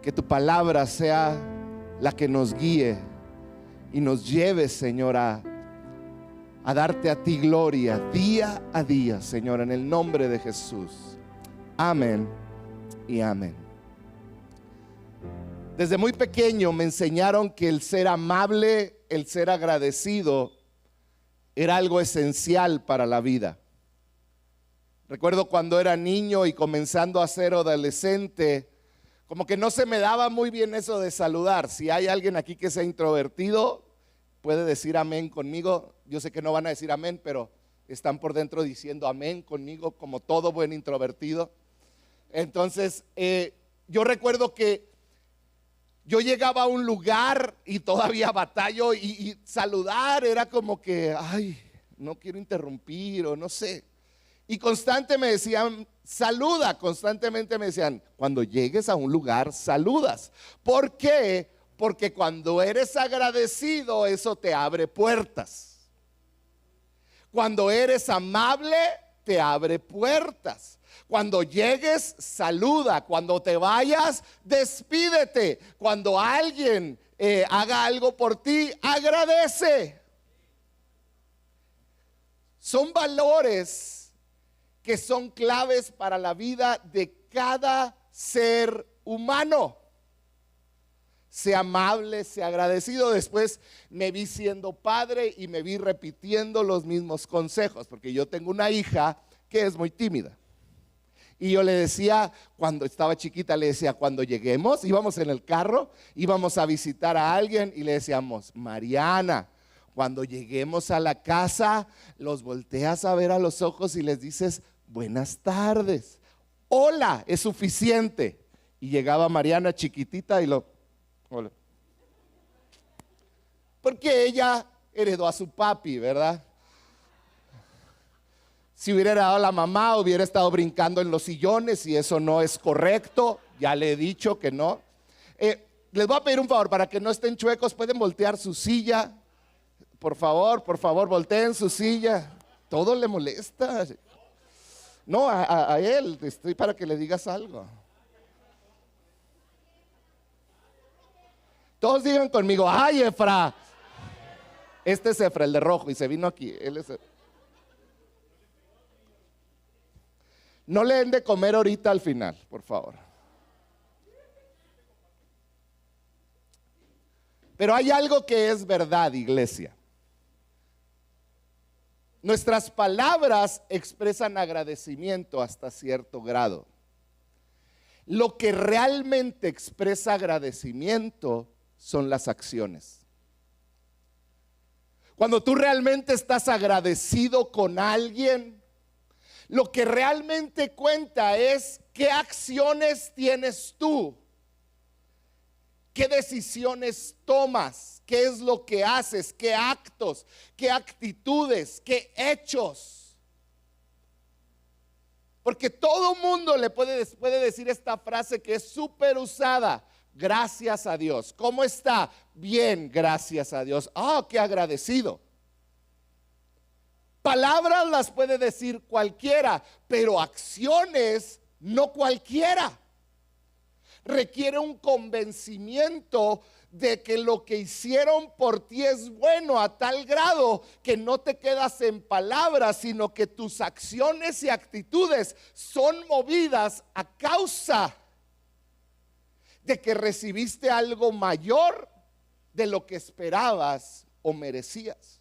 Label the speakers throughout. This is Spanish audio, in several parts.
Speaker 1: Que tu palabra sea la que nos guíe y nos lleve, Señor, a darte a ti gloria día a día, Señor, en el nombre de Jesús. Amén y amén. Desde muy pequeño me enseñaron que el ser amable, el ser agradecido, era algo esencial para la vida. Recuerdo cuando era niño y comenzando a ser adolescente, como que no se me daba muy bien eso de saludar. Si hay alguien aquí que sea introvertido, puede decir amén conmigo. Yo sé que no van a decir amén, pero están por dentro diciendo amén conmigo, como todo buen introvertido. Entonces, yo recuerdo que yo llegaba a un lugar y todavía batallo y saludar era como que, ay, no quiero interrumpir o no sé. Y constantemente me decían, saluda, constantemente me decían, cuando llegues a un lugar, saludas. ¿Por qué? Porque cuando eres agradecido, eso te abre puertas. Cuando eres amable, te abre puertas. Cuando llegues, saluda. Cuando te vayas, despídete. Cuando alguien haga algo por ti, agradece. Son valores que son claves para la vida de cada ser humano. Sea amable, sea agradecido. Después me vi siendo padre y me vi repitiendo los mismos consejos, porque yo tengo una hija que es muy tímida. Y yo le decía, cuando estaba chiquita, le decía, cuando lleguemos, íbamos en el carro, íbamos a visitar a alguien y le decíamos, Mariana, cuando lleguemos a la casa, los volteas a ver a los ojos y les dices, buenas tardes. Hola, es suficiente. Y llegaba Mariana chiquitita y hola. Porque ella heredó a su papi, ¿verdad? Si hubiera heredado a la mamá, hubiera estado brincando en los sillones y eso no es correcto. Ya le he dicho que no. Les voy a pedir un favor, para que no estén chuecos, pueden voltear su silla. Por favor, volteen su silla. Todo le molesta. No, a él, estoy para que le digas algo. Todos digan conmigo, ay, Efra. Este es Efra, el de rojo, y se vino aquí. Él es... No le den de comer ahorita al final, por favor. Pero hay algo que es verdad, iglesia. Nuestras palabras expresan agradecimiento hasta cierto grado. Lo que realmente expresa agradecimiento son las acciones. Cuando tú realmente estás agradecido con alguien, lo que realmente cuenta es qué acciones tienes tú, qué decisiones tomas, qué es lo que haces, qué actos, qué actitudes, qué hechos. Porque todo mundo le puede decir esta frase que es súper usada. Gracias a Dios. ¿Cómo está? Bien, gracias a Dios. Qué agradecido. Palabras las puede decir cualquiera, pero acciones no cualquiera. Requiere un convencimiento de que lo que hicieron por ti es bueno a tal grado que no te quedas en palabras, sino que tus acciones y actitudes son movidas a causa de que recibiste algo mayor de lo que esperabas o merecías.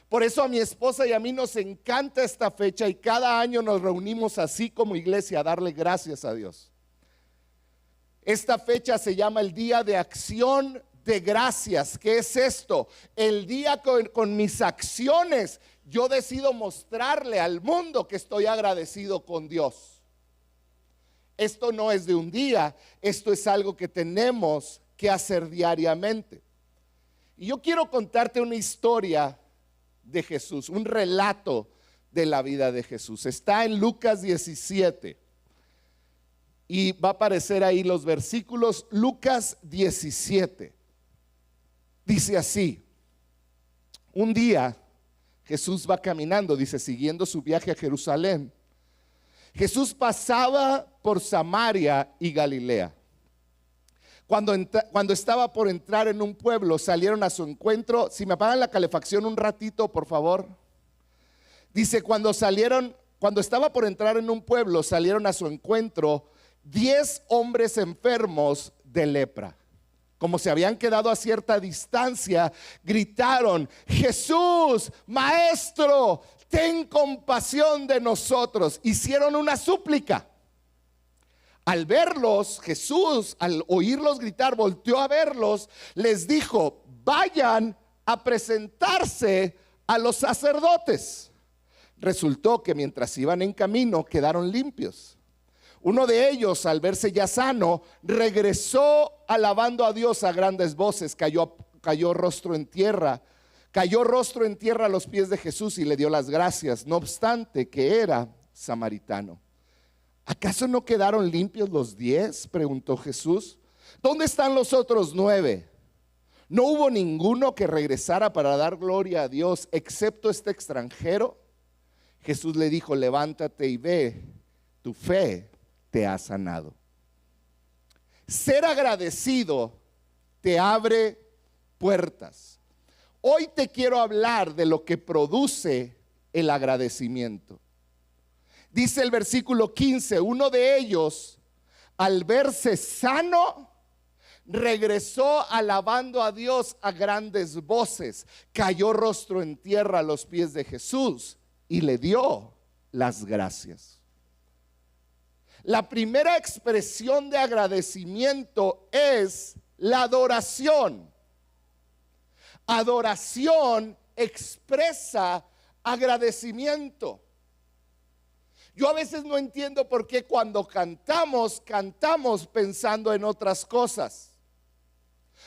Speaker 1: Por eso a mi esposa y a mí nos encanta esta fecha y cada año nos reunimos así como iglesia a darle gracias a Dios. Esta fecha se llama el Día de Acción de Gracias. ¿Qué es esto? El día con mis acciones yo decido mostrarle al mundo que estoy agradecido con Dios. Esto no es de un día, esto es algo que tenemos que hacer diariamente. Y yo quiero contarte una historia de Jesús, un relato de la vida de Jesús. Está en Lucas 17 y va a aparecer ahí los versículos. Lucas 17 dice así: un día Jesús va caminando, dice, siguiendo su viaje a Jerusalén. Jesús pasaba por Samaria y Galilea. Cuando estaba por entrar en un pueblo, salieron a su encuentro. Si me apagan la calefacción un ratito, por favor. Dice, cuando estaba por entrar en un pueblo, salieron a su encuentro 10 hombres enfermos de lepra. Como se habían quedado a cierta distancia, gritaron: Jesús, Maestro, ten compasión de nosotros. Hicieron una súplica. Al verlos, Jesús, al oírlos gritar, volteó a verlos, les dijo: vayan a presentarse a los sacerdotes. Resultó que mientras iban en camino quedaron limpios. Uno de ellos, al verse ya sano, regresó alabando a Dios a grandes voces. Cayó rostro en tierra a los pies de Jesús y le dio las gracias, no obstante que era samaritano. ¿Acaso no quedaron limpios los 10? Preguntó Jesús. ¿Dónde están los otros 9? ¿No hubo ninguno que regresara para dar gloria a Dios excepto este extranjero? Jesús le dijo: levántate y ve, tu fe te ha sanado. Ser agradecido te abre puertas. Hoy te quiero hablar de lo que produce el agradecimiento. Dice el versículo 15, uno de ellos, al verse sano, regresó alabando a Dios a grandes voces, cayó rostro en tierra a los pies de Jesús y le dio las gracias. La primera expresión de agradecimiento es la adoración. Adoración expresa agradecimiento. Yo a veces no entiendo por qué cuando cantamos pensando en otras cosas.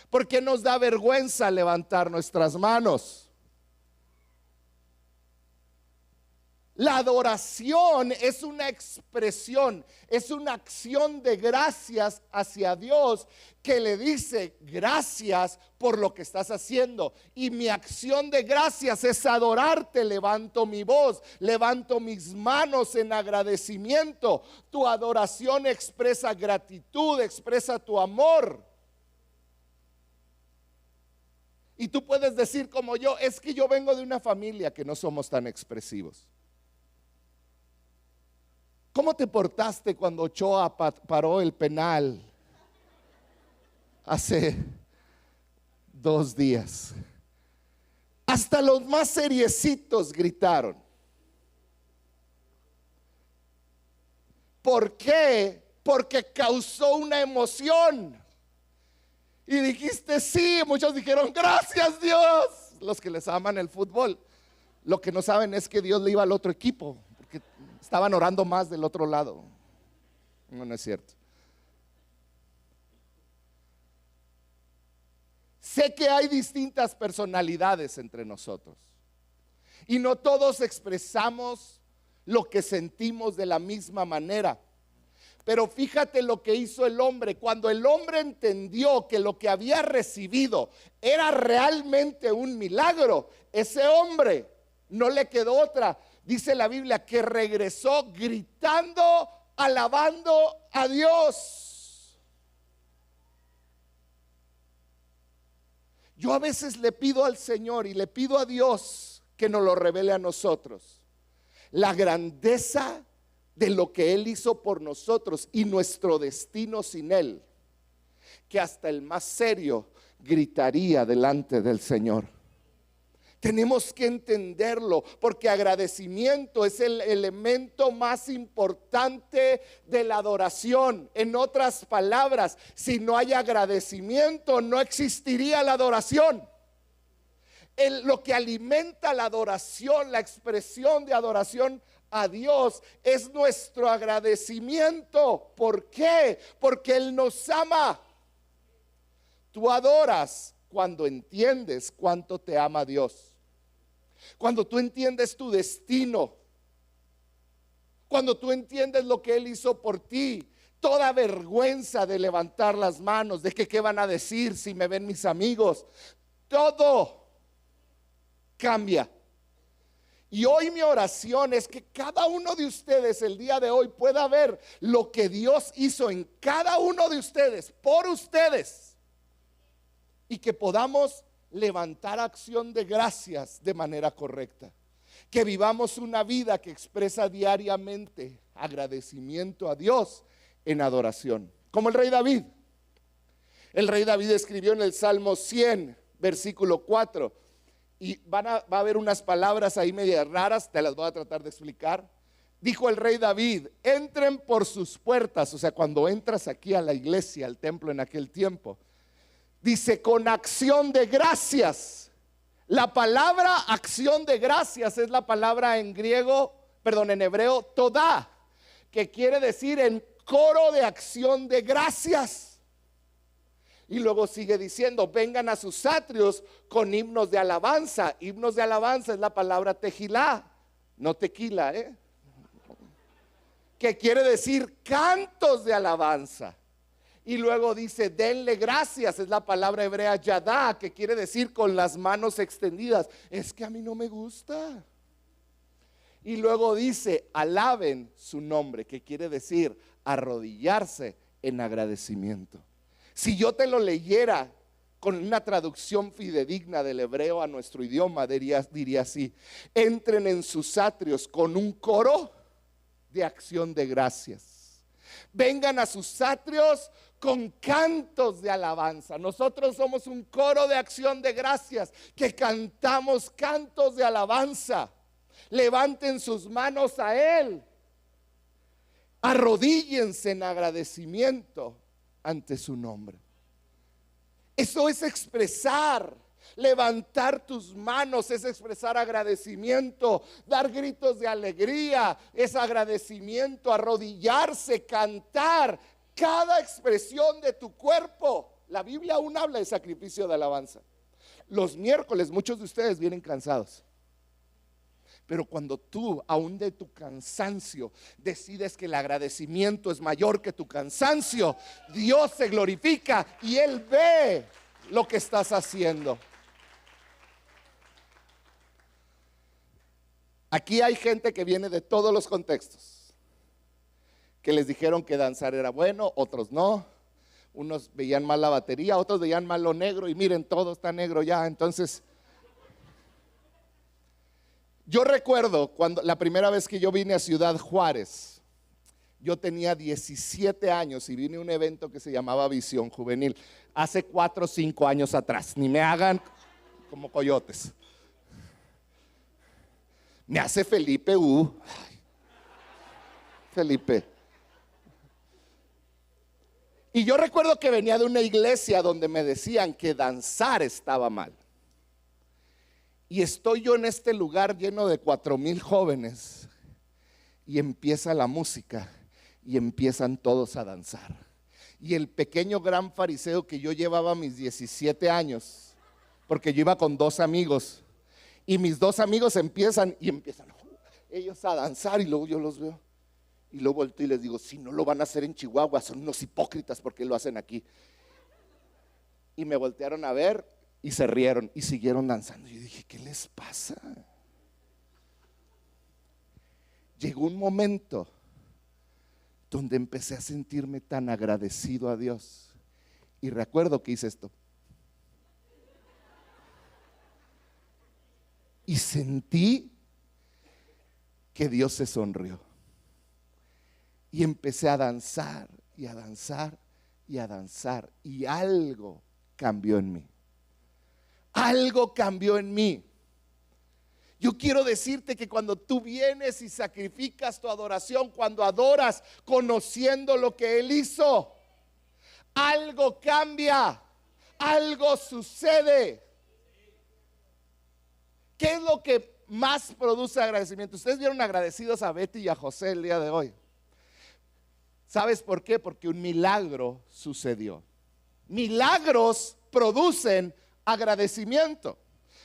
Speaker 1: ¿Por qué nos da vergüenza levantar nuestras manos? La adoración es una expresión, es una acción de gracias hacia Dios que le dice: gracias por lo que estás haciendo. Y mi acción de gracias es adorarte. Levanto mi voz, levanto mis manos en agradecimiento. Tu adoración expresa gratitud, expresa tu amor. Y tú puedes decir como yo: es que yo vengo de una familia que no somos tan expresivos. ¿Cómo te portaste cuando Ochoa paró el penal hace 2 días? Hasta los más seriecitos gritaron. ¿Por qué? Porque causó una emoción. Y dijiste sí. Muchos dijeron: gracias Dios. Los que les aman el fútbol. Lo que no saben es que Dios le iba al otro equipo, porque estaban orando más del otro lado. No es cierto. Sé que hay distintas personalidades entre nosotros y no todos expresamos lo que sentimos de la misma manera. Pero fíjate lo que hizo el hombre. Cuando el hombre entendió que lo que había recibido era realmente un milagro, ese hombre no le quedó otra. Dice la Biblia que regresó gritando, alabando a Dios. Yo a veces le pido al Señor y le pido a Dios que nos lo revele a nosotros, la grandeza de lo que Él hizo por nosotros y nuestro destino sin Él, que hasta el más serio gritaría delante del Señor. Tenemos que entenderlo, porque agradecimiento es el elemento más importante de la adoración. En otras palabras, si no hay agradecimiento, no existiría la adoración. Lo que alimenta la adoración, la expresión de adoración a Dios, es nuestro agradecimiento. ¿Por qué? Porque Él nos ama. Tú adoras cuando entiendes cuánto te ama Dios. Cuando tú entiendes tu destino. Cuando tú entiendes lo que Él hizo por ti. Toda vergüenza de levantar las manos, de que qué van a decir si me ven mis amigos, todo cambia. Y hoy mi oración es que cada uno de ustedes el día de hoy pueda ver lo que Dios hizo en cada uno de ustedes, por ustedes, y que podamos levantar acción de gracias de manera correcta. Que vivamos una vida que expresa diariamente agradecimiento a Dios en adoración. Como el rey David. El rey David escribió en el Salmo 100, versículo 4. Y va a haber unas palabras ahí medias raras, te las voy a tratar de explicar. Dijo el rey David: entren por sus puertas. O sea, cuando entras aquí a la iglesia, al templo en aquel tiempo, dice, con acción de gracias. La palabra acción de gracias es la palabra en hebreo, todá, que quiere decir en coro de acción de gracias. Y luego sigue diciendo, vengan a sus atrios con himnos de alabanza. Himnos de alabanza es la palabra tejilá, no tequila, que quiere decir cantos de alabanza. Y luego dice, denle gracias, es la palabra hebrea yadá, que quiere decir con las manos extendidas. Es que a mí no me gusta. Y luego dice, alaben su nombre, que quiere decir arrodillarse en agradecimiento. Si yo te lo leyera con una traducción fidedigna del hebreo a nuestro idioma, diría así: entren en sus atrios con un coro de acción de gracias. Vengan a sus atrios con cantos de alabanza. Nosotros somos un coro de acción de gracias que cantamos cantos de alabanza. Levanten sus manos a Él. Arrodíllense en agradecimiento ante su nombre. Eso es expresar. Levantar tus manos es expresar agradecimiento. Dar gritos de alegría es agradecimiento. Arrodillarse, cantar, cada expresión de tu cuerpo. La Biblia aún habla de sacrificio de alabanza. Los miércoles muchos de ustedes vienen cansados, pero cuando tú, aún de tu cansancio, decides que el agradecimiento es mayor que tu cansancio, Dios se glorifica y Él ve lo que estás haciendo. Aquí hay gente que viene de todos los contextos, que les dijeron que danzar era bueno, otros no. Unos veían mal la batería, otros veían mal lo negro, y miren, todo está negro ya. Entonces, yo recuerdo cuando la primera vez que yo vine a Ciudad Juárez, yo tenía 17 años y vine a un evento que se llamaba Visión Juvenil, hace 4 o 5 años atrás. Ni me hagan como coyotes. Me hace Felipe Felipe. Y yo recuerdo que venía de una iglesia donde me decían que danzar estaba mal. Y estoy yo en este lugar lleno de 4,000 jóvenes, y empieza la música y empiezan todos a danzar. Y el pequeño gran fariseo que yo llevaba a mis 17 años, porque yo iba con 2 amigos, y mis 2 amigos empiezan ellos a danzar, y luego yo los veo y luego volteo y les digo, si no lo van a hacer en Chihuahua, son unos hipócritas porque lo hacen aquí. Y me voltearon a ver y se rieron y siguieron danzando. Yo dije, ¿qué les pasa? Llegó un momento donde empecé a sentirme tan agradecido a Dios, y recuerdo que hice esto y sentí que Dios se sonrió, y empecé a danzar y a danzar y a danzar, y algo cambió en mí. Algo cambió en mí. Yo quiero decirte que cuando tú vienes y sacrificas tu adoración, cuando adoras conociendo lo que Él hizo, algo cambia, algo sucede. ¿Qué es lo que más produce agradecimiento? Ustedes vieron agradecidos a Betty y a José el día de hoy. ¿Sabes por qué? Porque un milagro sucedió. Milagros producen agradecimiento.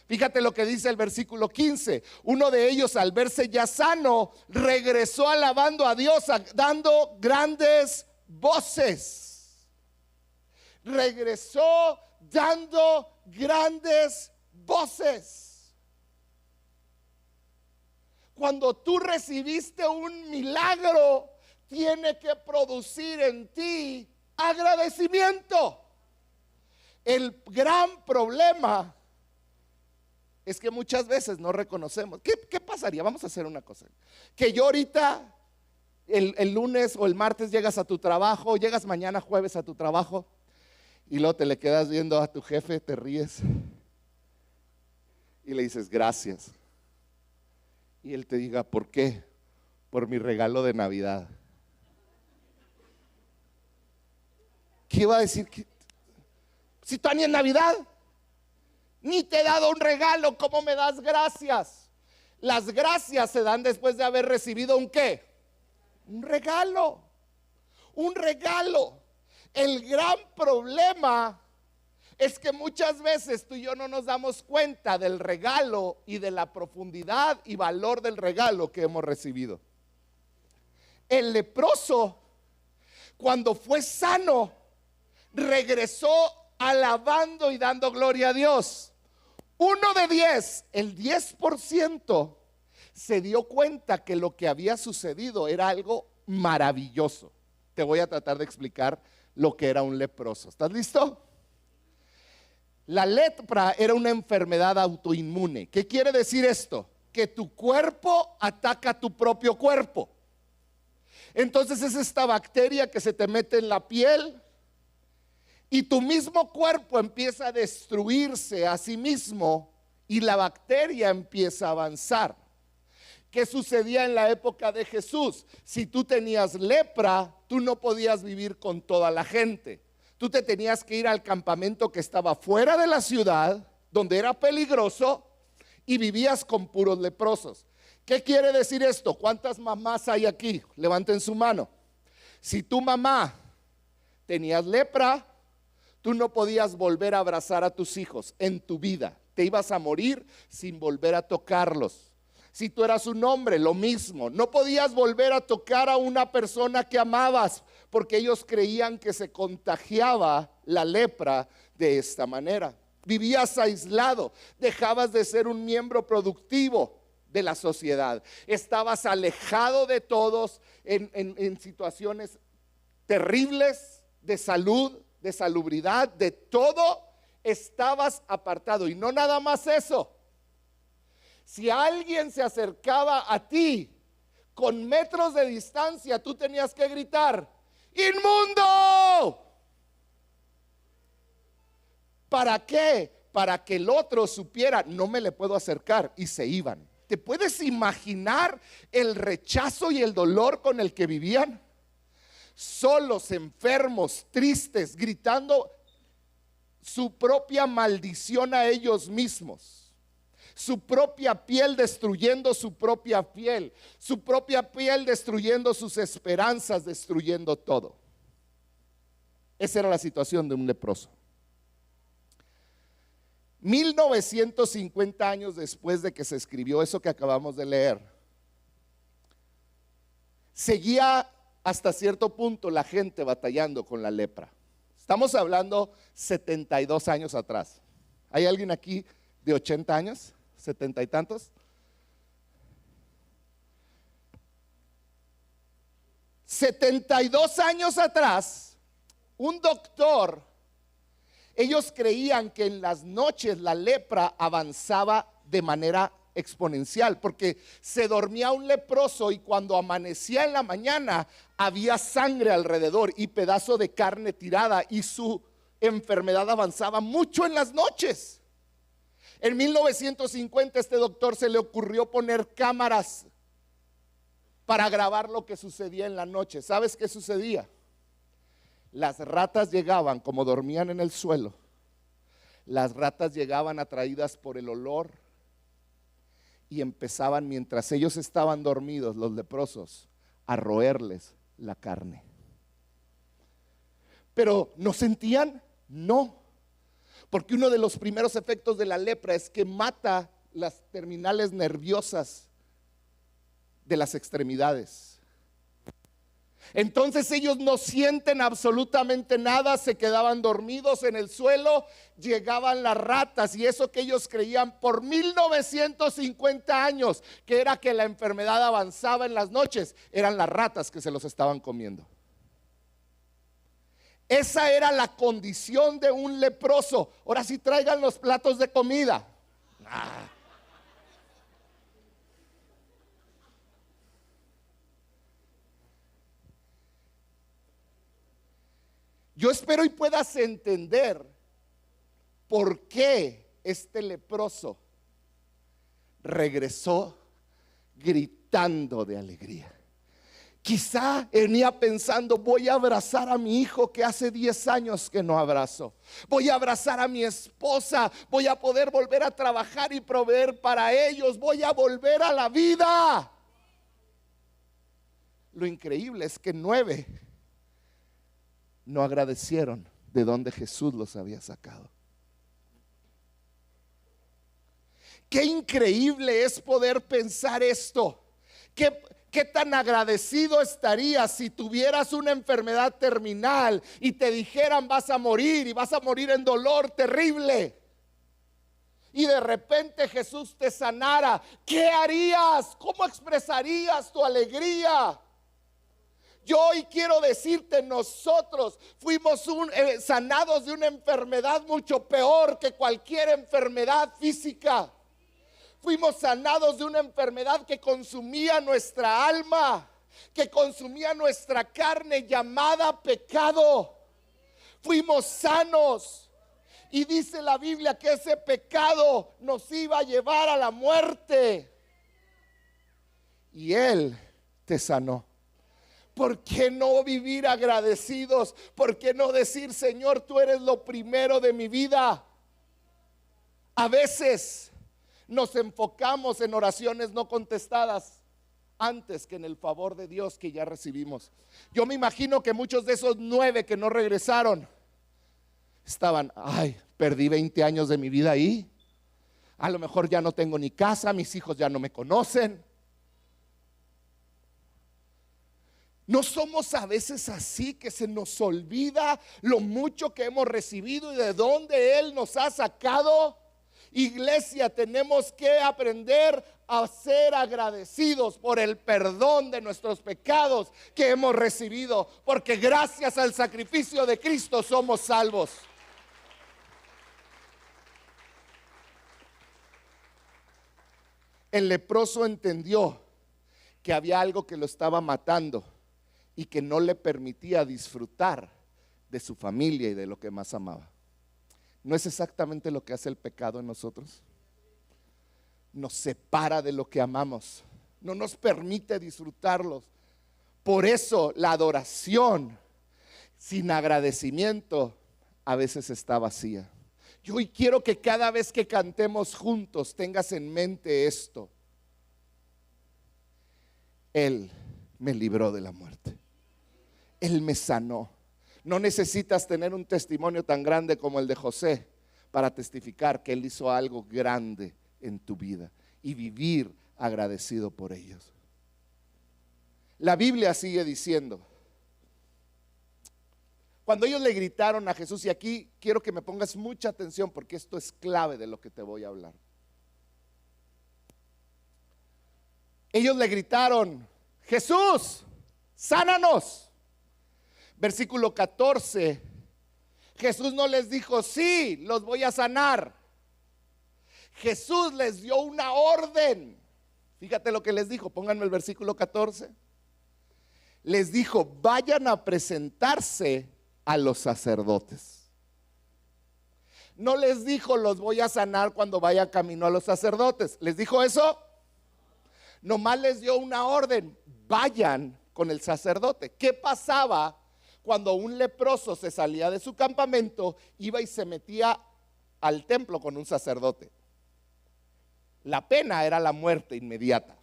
Speaker 1: Fíjate lo que dice el versículo 15. Uno de ellos, al verse ya sano, regresó alabando a Dios, dando grandes voces. Regresó dando grandes voces. cuando tú recibiste un milagro, tiene que producir en ti agradecimiento. El gran problema es que muchas veces no reconocemos. ¿Qué pasaría? Vamos a hacer una cosa. Que yo ahorita, el lunes o el martes llegas a tu trabajo, llegas mañana jueves a tu trabajo y luego te le quedas viendo a tu jefe, te ríes y le dices gracias. Y él te diga, ¿por qué? Por mi regalo de Navidad. ¿Qué va a decir? Si tú ni en Navidad ni te he dado un regalo, ¿cómo me das gracias? Las gracias se dan después de haber recibido un ¿qué? Un regalo. Un regalo. El gran problema es que muchas veces tú y yo no nos damos cuenta del regalo y de la profundidad y valor del regalo que hemos recibido. El leproso, cuando fue sano, regresó alabando y dando gloria a Dios. 1 de 10, el 10% se dio cuenta que lo que había sucedido era algo maravilloso. Te voy a tratar de explicar lo que era un leproso. ¿Estás listo? La lepra era una enfermedad autoinmune. ¿Qué quiere decir esto? Que tu cuerpo ataca a tu propio cuerpo. Entonces es esta bacteria que se te mete en la piel y tu mismo cuerpo empieza a destruirse a sí mismo y la bacteria empieza a avanzar. ¿Qué sucedía en la época de Jesús? Si tú tenías lepra, tú no podías vivir con toda la gente. Tú te tenías que ir al campamento que estaba fuera de la ciudad, donde era peligroso, y vivías con puros leprosos. ¿Qué quiere decir esto? ¿Cuántas mamás hay aquí? Levanten su mano. Si tu mamá tenías lepra, tú no podías volver a abrazar a tus hijos en tu vida. Te ibas a morir sin volver a tocarlos. Si tú eras un hombre, lo mismo. No podías volver a tocar a una persona que amabas, porque ellos creían que se contagiaba la lepra de esta manera. Vivías aislado, dejabas de ser un miembro productivo de la sociedad. Estabas alejado de todos en situaciones terribles de salud, de salubridad, de todo. Estabas apartado. Y no nada más eso. Si alguien se acercaba a ti con metros de distancia, tú tenías que gritar: ¡inmundo! ¿Para qué? Para que el otro supiera, no me le puedo acercar, y se iban. ¿Te puedes imaginar el rechazo y el dolor con el que vivían? Solos, enfermos, tristes, gritando su propia maldición a ellos mismos. Su propia piel destruyendo su propia piel, su propia piel destruyendo sus esperanzas, destruyendo todo. Esa era la situación de un leproso. 1950 años después de que se escribió eso que acabamos de leer, seguía hasta cierto punto la gente batallando con la lepra. Estamos hablando 72 años atrás. ¿Hay alguien aquí de 80 años? 70 y tantos. 72 años atrás, un doctor, ellos creían que en las noches la lepra avanzaba de manera exponencial, porque se dormía un leproso y cuando amanecía en la mañana había sangre alrededor y pedazo de carne tirada, y su enfermedad avanzaba mucho en las noches. En 1950 este doctor se le ocurrió poner cámaras para grabar lo que sucedía en la noche. ¿Sabes qué sucedía? Las ratas llegaban, como dormían en el suelo, las ratas llegaban atraídas por el olor y empezaban, mientras ellos estaban dormidos, los leprosos, a roerles la carne. Pero ¿no sentían? No. Porque uno de los primeros efectos de la lepra es que mata las terminales nerviosas de las extremidades. Entonces ellos no sienten absolutamente nada, se quedaban dormidos en el suelo, llegaban las ratas, y eso que ellos creían por 1950 años, que era que la enfermedad avanzaba en las noches, eran las ratas que se los estaban comiendo. Esa era la condición de un leproso. Ahora sí, traigan los platos de comida. Yo espero y puedas entender por qué este leproso regresó gritando de alegría. Quizá venía pensando: voy a abrazar a mi hijo que hace 10 años que no abrazo. Voy a abrazar a mi esposa. Voy a poder volver a trabajar y proveer para ellos. Voy a volver a la vida. Lo increíble es que 9 no agradecieron de donde Jesús los había sacado. Qué increíble es poder pensar esto. ¿Qué tan agradecido estarías si tuvieras una enfermedad terminal y te dijeran: vas a morir y vas a morir en dolor terrible? Y de repente Jesús te sanara. ¿Qué harías? ¿Cómo expresarías tu alegría? Yo hoy quiero decirte, nosotros fuimos sanados de una enfermedad mucho peor que cualquier enfermedad física. Fuimos sanados de una enfermedad que consumía nuestra alma, que consumía nuestra carne, llamada pecado. Fuimos sanos. Y dice la Biblia que ese pecado nos iba a llevar a la muerte. Y Él te sanó. ¿Por qué no vivir agradecidos? ¿Por qué no decir: Señor, tú eres lo primero de mi vida? A veces nos enfocamos en oraciones no contestadas antes que en el favor de Dios que ya recibimos. Yo me imagino que muchos de esos 9 que no regresaron estaban: ay, perdí 20 años de mi vida ahí. A lo mejor ya no tengo ni casa, mis hijos ya no me conocen. ¿No somos a veces así, que se nos olvida lo mucho que hemos recibido y de dónde Él nos ha sacado? Iglesia, tenemos que aprender a ser agradecidos por el perdón de nuestros pecados que hemos recibido, porque gracias al sacrificio de Cristo somos salvos. El leproso entendió que había algo que lo estaba matando y que no le permitía disfrutar de su familia y de lo que más amaba. ¿No es exactamente lo que hace el pecado en nosotros? Nos separa de lo que amamos, no nos permite disfrutarlos. Por eso la adoración sin agradecimiento a veces está vacía. Yo hoy quiero que cada vez que cantemos juntos tengas en mente esto: Él me libró de la muerte. Él me sanó. No necesitas tener un testimonio tan grande como el de José para testificar que Él hizo algo grande en tu vida y vivir agradecido por ellos. La Biblia sigue diciendo, cuando ellos le gritaron a Jesús, y aquí quiero que me pongas mucha atención porque esto es clave de lo que te voy a hablar. Ellos le gritaron: Jesús, sánanos. Versículo 14, Jesús no les dijo: sí, los voy a sanar. Jesús les dio una orden. Fíjate lo que les dijo, pónganme el versículo 14. Les dijo: vayan a presentarse a los sacerdotes. No les dijo: los voy a sanar cuando vaya camino a los sacerdotes. ¿Les dijo eso? Nomás les dio una orden: vayan con el sacerdote. ¿Qué pasaba cuando un leproso se salía de su campamento, iba y se metía al templo con un sacerdote? La pena era la muerte inmediata.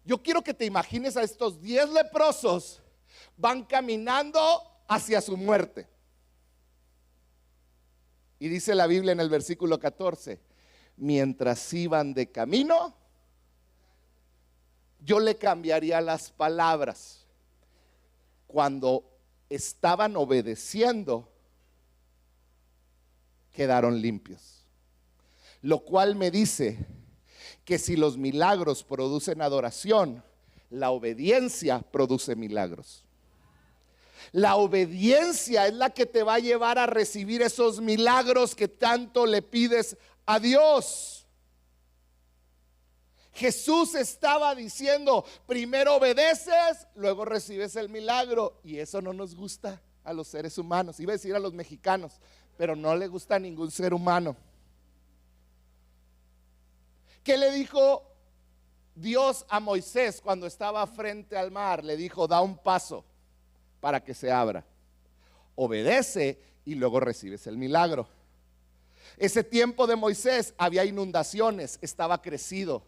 Speaker 1: Yo quiero que te imagines a estos 10 leprosos, van caminando hacia su muerte. Y dice la Biblia en el versículo 14, mientras iban de camino, yo le cambiaría las palabras. cuando estaban obedeciendo, quedaron limpios. Lo cual me dice que si los milagros producen adoración, la obediencia produce milagros. La obediencia es la que te va a llevar a recibir esos milagros que tanto le pides a Dios. Jesús estaba diciendo, primero obedeces, luego recibes el milagro. Y eso no nos gusta a los seres humanos. Iba a decir a los mexicanos, pero no le gusta a ningún ser humano. ¿Qué le dijo Dios a Moisés cuando estaba frente al mar? Le dijo, da un paso para que se abra. Obedece y luego recibes el milagro. Ese tiempo de Moisés había inundaciones, estaba crecido.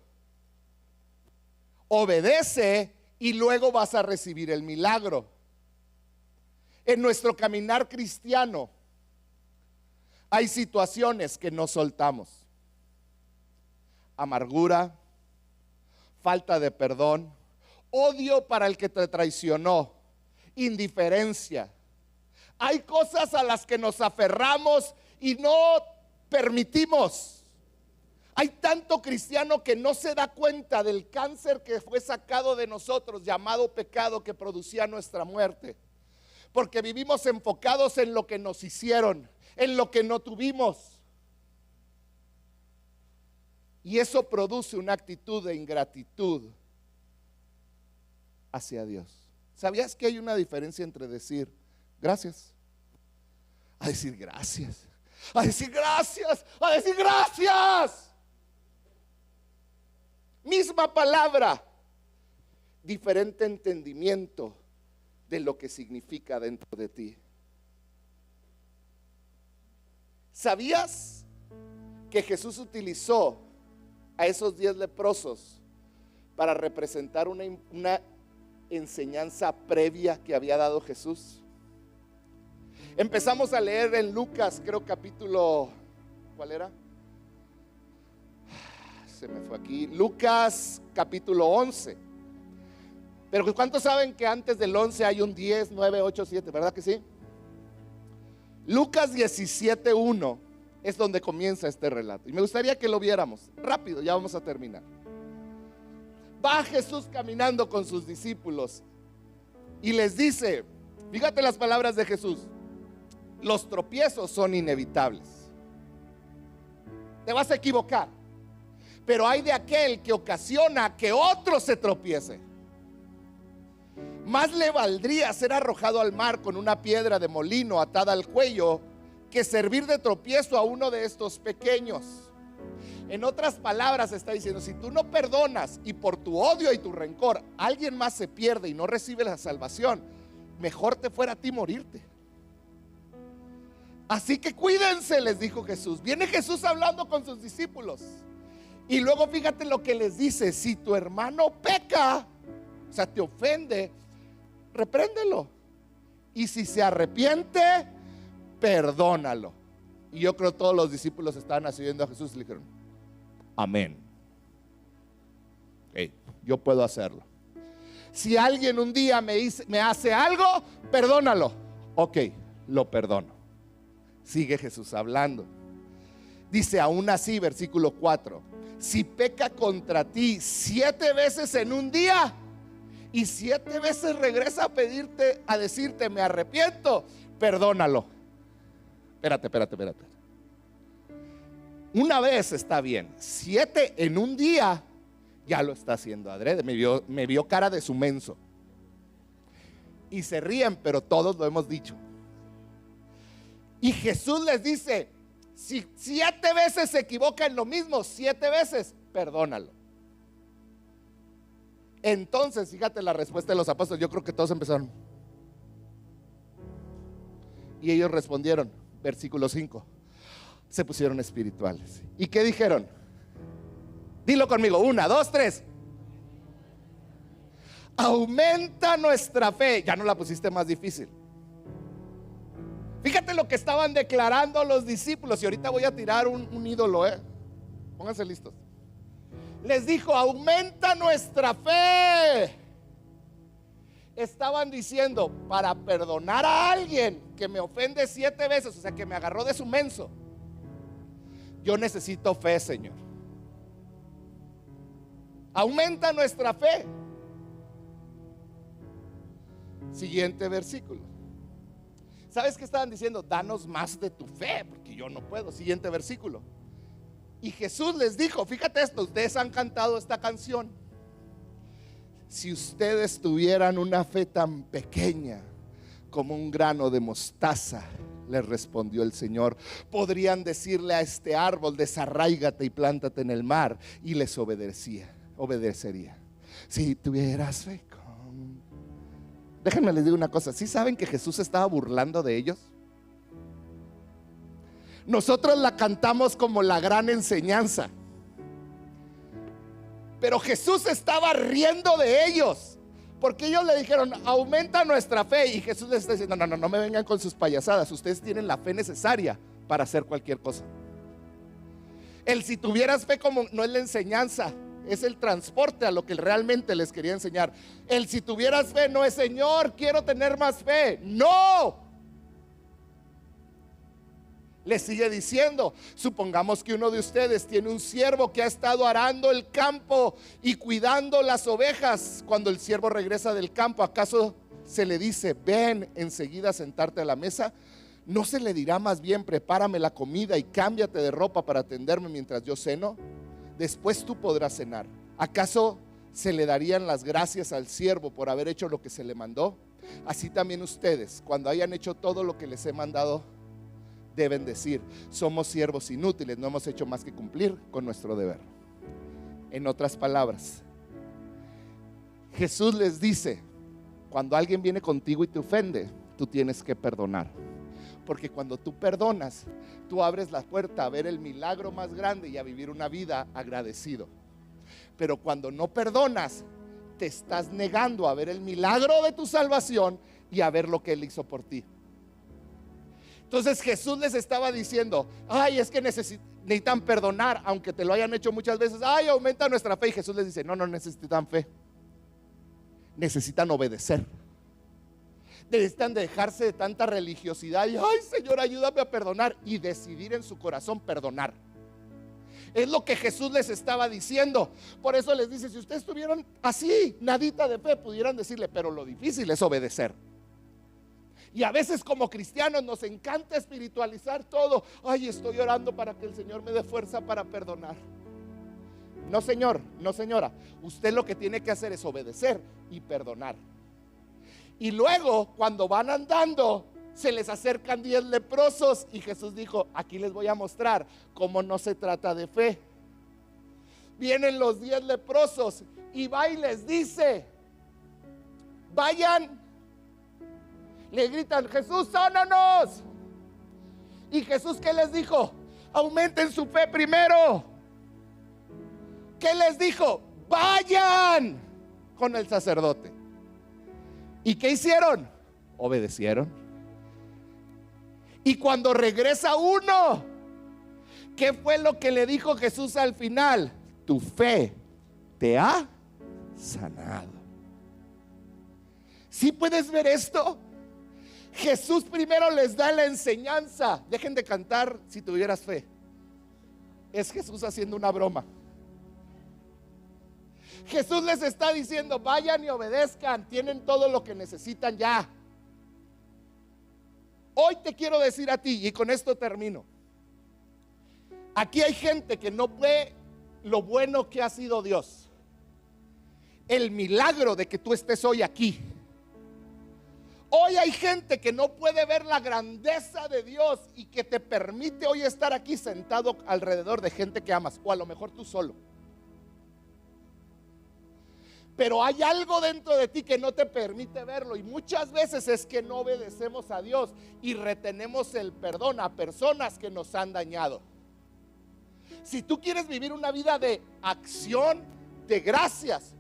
Speaker 1: Obedece y luego vas a recibir el milagro. En nuestro caminar cristiano hay situaciones que no soltamos. Amargura, falta de perdón, odio para el que te traicionó, indiferencia. Hay cosas a las que nos aferramos y no permitimos. Hay tanto cristiano que no se da cuenta del cáncer que fue sacado de nosotros, llamado pecado, que producía nuestra muerte. Porque vivimos enfocados en lo que nos hicieron, en lo que no tuvimos. Y eso produce una actitud de ingratitud hacia Dios. ¿Sabías que hay una diferencia entre decir gracias a decir gracias? A decir gracias, a decir gracias. Misma palabra, diferente entendimiento de lo que significa dentro de ti. ¿Sabías que Jesús utilizó a esos 10 leprosos para representar una enseñanza previa que había dado Jesús? Empezamos a leer en Lucas, creo capítulo, ¿cuál era? Se me fue aquí. Lucas capítulo 11. Pero ¿cuántos saben que antes del 11 hay un 10, 9, 8, 7? ¿Verdad que sí? Lucas 17:1 es donde comienza este relato. Y me gustaría que lo viéramos rápido, ya vamos a terminar. Va Jesús caminando con sus discípulos y les dice, fíjate las palabras de Jesús: los tropiezos son inevitables. Te vas a equivocar, pero hay de aquel que ocasiona que otro se tropiece. Más le valdría ser arrojado al mar con una piedra de molino atada al cuello que servir de tropiezo a uno de estos pequeños. En otras palabras está diciendo, si tú no perdonas y por tu odio y tu rencor alguien más se pierde y no recibe la salvación, mejor te fuera a ti morirte. Así que cuídense, les dijo Jesús. Viene Jesús hablando con sus discípulos y luego fíjate lo que les dice: si tu hermano peca, o sea, te ofende, repréndelo, y si se arrepiente, perdónalo. Y yo creo que todos los discípulos estaban siguiendo a Jesús y le dijeron, amén. Yo puedo hacerlo. Si alguien un día me hace algo, perdónalo. Ok, lo perdono. Sigue Jesús hablando. Dice, aún así, versículo 4, si peca contra ti 7 veces en un día y 7 veces regresa a decirte me arrepiento, perdónalo. Espérate. Una vez está bien, 7 en un día ya lo está haciendo adrede. Me vio cara de su menso. Y se ríen, pero todos lo hemos dicho. Y Jesús les dice, si 7 veces se equivoca en lo mismo, 7 veces, perdónalo. Entonces, fíjate la respuesta de los apóstoles. Yo creo que todos empezaron. Y ellos respondieron, versículo 5, se pusieron espirituales. ¿Y qué dijeron? Dilo conmigo, 1, 2, 3. Aumenta nuestra fe. Ya no la pusiste más difícil. Fíjate lo que estaban declarando los discípulos. Y ahorita voy a tirar un ídolo, pónganse listos. Les dijo, aumenta nuestra fe. estaban diciendo, para perdonar a alguien que me ofende 7 veces, o sea, que me agarró de su menso, yo necesito fe, Señor. Aumenta nuestra fe. Siguiente versículo. ¿Sabes qué estaban diciendo? Danos más de tu fe, porque yo no puedo. Siguiente versículo. Y Jesús les dijo, fíjate esto, ustedes han cantado esta canción. Si ustedes tuvieran una fe tan pequeña como un grano de mostaza, les respondió el Señor, podrían decirle a este árbol, desarráigate y plántate en el mar, y les obedecería. Si tuvieras fe. Déjenme les digo una cosa, ¿sí saben que Jesús estaba burlando de ellos? Nosotros la cantamos como la gran enseñanza, pero Jesús estaba riendo de ellos, porque ellos le dijeron, aumenta nuestra fe, y Jesús les está diciendo, no me vengan con sus payasadas, ustedes tienen la fe necesaria para hacer cualquier cosa. El si tuvieras fe como no es la enseñanza, es el transporte a lo que realmente les quería enseñar. El si tuvieras fe no es, Señor, quiero tener más fe. No. Les sigue diciendo, supongamos que uno de ustedes tiene un siervo que ha estado arando el campo y cuidando las ovejas. Cuando el siervo regresa del campo, ¿acaso se le dice, ven enseguida a sentarte a la mesa? ¿No se le dirá más bien, prepárame la comida y cámbiate de ropa para atenderme mientras yo ceno? Después tú podrás cenar. ¿Acaso se le darían las gracias al siervo por haber hecho lo que se le mandó? Así también ustedes, cuando hayan hecho todo lo que les he mandado, deben decir, somos siervos inútiles, no hemos hecho más que cumplir con nuestro deber. En otras palabras, Jesús les dice, cuando alguien viene contigo y te ofende, tú tienes que perdonar. Porque cuando tú perdonas, tú abres la puerta a ver el milagro más grande y a vivir una vida agradecido. Pero cuando no perdonas, te estás negando a ver el milagro de tu salvación y a ver lo que Él hizo por ti. Entonces Jesús les estaba diciendo, ay, es que necesitan perdonar, aunque te lo hayan hecho muchas veces. Ay, aumenta nuestra fe. Y Jesús les dice, no necesitan fe, necesitan obedecer. Necesitan dejarse de tanta religiosidad y, ay, Señor, ayúdame a perdonar, y decidir en su corazón perdonar. Es lo que Jesús les estaba diciendo. Por eso les dice, si ustedes estuvieran así, nadita de fe, pudieran decirle, pero lo difícil es obedecer. Y a veces como cristianos nos encanta espiritualizar todo. Ay, estoy orando para que el Señor me dé fuerza para perdonar. No, señor, no, señora. Usted lo que tiene que hacer es obedecer y perdonar. Y luego, cuando van andando, se les acercan 10 leprosos y Jesús dijo, aquí les voy a mostrar cómo no se trata de fe. Vienen los 10 leprosos y va y les dice, vayan, le gritan, Jesús, sánanos. Y Jesús, ¿qué les dijo? Aumenten su fe primero. ¿Qué les dijo? Vayan con el sacerdote. ¿Y qué hicieron? Obedecieron. Y cuando regresa uno, ¿qué fue lo que le dijo Jesús al final? Tu fe te ha sanado. ¿Sí puedes ver esto? Jesús primero les da la enseñanza. Dejen de cantar si tuvieras fe. Es Jesús haciendo una broma. Jesús les está diciendo, vayan y obedezcan, tienen todo lo que necesitan ya. Hoy te quiero decir a ti, y con esto termino. Aquí hay gente que no ve lo bueno que ha sido Dios, el milagro de que tú estés hoy aquí. Hoy hay gente que no puede ver la grandeza de Dios y que te permite hoy estar aquí sentado alrededor de gente que amas, o a lo mejor tú solo. Pero hay algo dentro de ti que no te permite verlo, y muchas veces es que no obedecemos a Dios y retenemos el perdón a personas que nos han dañado. Si tú quieres vivir una vida de acción, de gracias,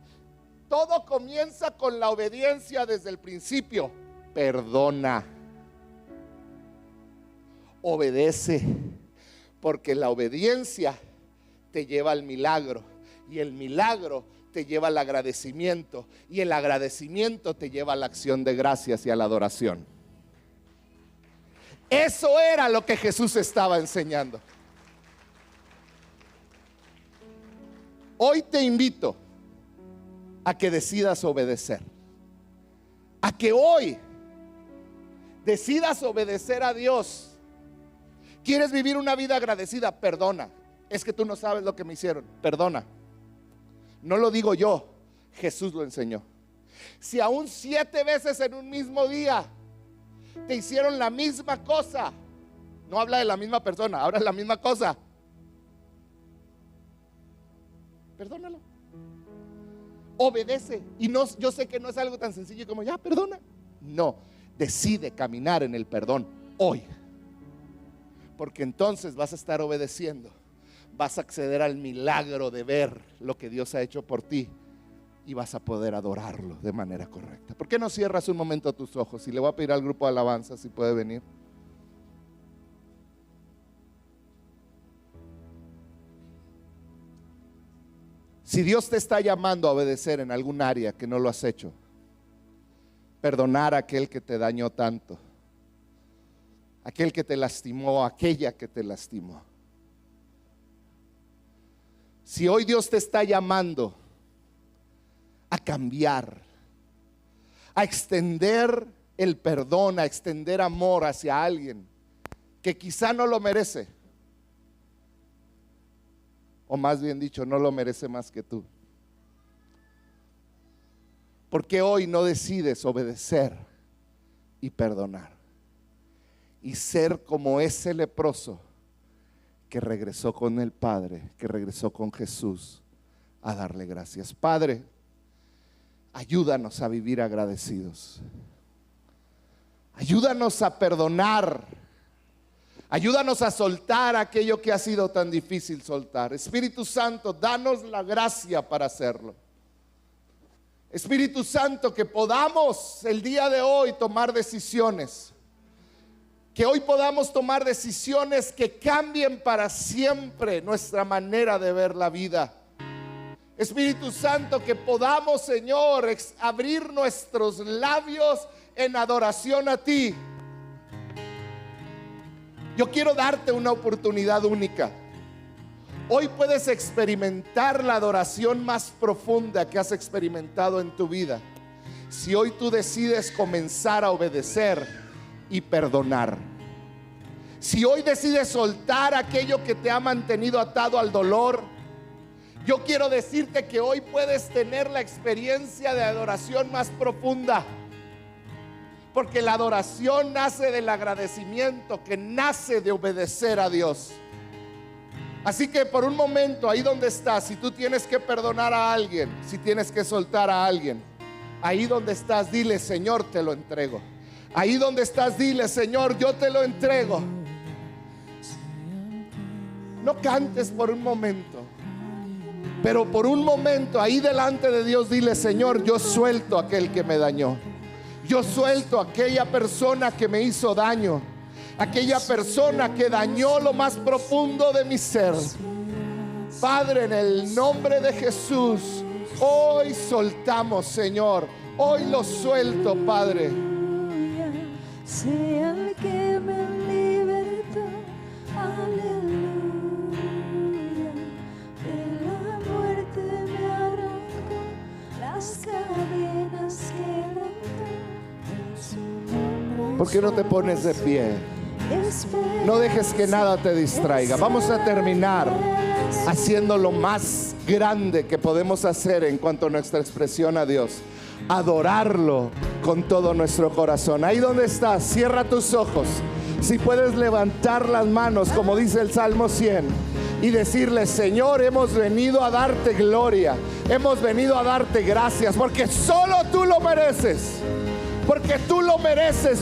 Speaker 1: todo comienza con la obediencia desde el principio. Perdona, obedece, porque la obediencia te lleva al milagro y el milagro te lleva al agradecimiento, y el agradecimiento te lleva a la acción de gracias y a la adoración. Eso era lo que Jesús estaba enseñando. Hoy te invito a que decidas obedecer, a que hoy decidas obedecer a Dios. ¿Quieres vivir una vida agradecida? Perdona. Es que tú no sabes lo que me hicieron. Perdona. No lo digo yo, Jesús lo enseñó. Si aún 7 veces en un mismo día te hicieron la misma cosa, no habla de la misma persona, habla de la misma cosa, perdónalo. Obedece. Y no, yo sé que no es algo tan sencillo como ya, perdona. No, decide caminar en el perdón hoy, porque entonces vas a estar obedeciendo. Vas a acceder al milagro de ver lo que Dios ha hecho por ti y vas a poder adorarlo de manera correcta. ¿Por qué no cierras un momento tus ojos? Y le voy a pedir al grupo de alabanza si puede venir. Si Dios te está llamando a obedecer en algún área que no lo has hecho, perdonar a aquel que te dañó tanto, aquel que te lastimó, aquella que te lastimó. Si hoy Dios te está llamando a cambiar, a extender el perdón, a extender amor hacia alguien que quizá no lo merece, o más bien dicho, no lo merece más que tú, ¿por qué hoy no decides obedecer y perdonar y ser como ese leproso que regresó con el Padre, que regresó con Jesús a darle gracias? Padre, ayúdanos a vivir agradecidos. Ayúdanos a perdonar. Ayúdanos a soltar aquello que ha sido tan difícil soltar. Espíritu Santo, danos la gracia para hacerlo. Espíritu Santo, que podamos el día de hoy tomar decisiones. Que hoy podamos tomar decisiones que cambien para siempre nuestra manera de ver la vida. Espíritu Santo, que podamos, Señor, abrir nuestros labios en adoración a ti. Yo quiero darte una oportunidad única. Hoy puedes experimentar la adoración más profunda que has experimentado en tu vida, si hoy tú decides comenzar a obedecer y perdonar. Si hoy decides soltar aquello que te ha mantenido atado al dolor, yo quiero decirte que hoy puedes tener la experiencia de adoración más profunda, porque la adoración nace del agradecimiento, que nace de obedecer a Dios. Así que por un momento, ahí donde estás, si tú tienes que perdonar a alguien, si tienes que soltar a alguien, ahí donde estás, dile: Señor, te lo entrego. Ahí donde estás, dile: Señor, yo te lo entrego. No cantes por un momento, pero por un momento ahí delante de Dios dile: Señor, yo suelto a aquel que me dañó. Yo suelto a aquella persona que me hizo daño, aquella persona que dañó lo más profundo de mi ser. Padre, en el nombre de Jesús, hoy soltamos, Señor. Hoy lo suelto, Padre.
Speaker 2: Sea el que me libertó, aleluya. De la muerte me arrancó, las cadenas quebrantó.
Speaker 1: ¿Por qué no te pones de pie? No dejes que nada te distraiga. Vamos a terminar haciendo lo más grande que podemos hacer en cuanto a nuestra expresión a Dios: adorarlo con todo nuestro corazón. Ahí donde estás, cierra tus ojos. Si puedes levantar las manos, como dice el Salmo 100, y decirle: Señor, hemos venido a darte gloria, hemos venido a darte gracias, porque solo tú lo mereces, porque tú lo mereces.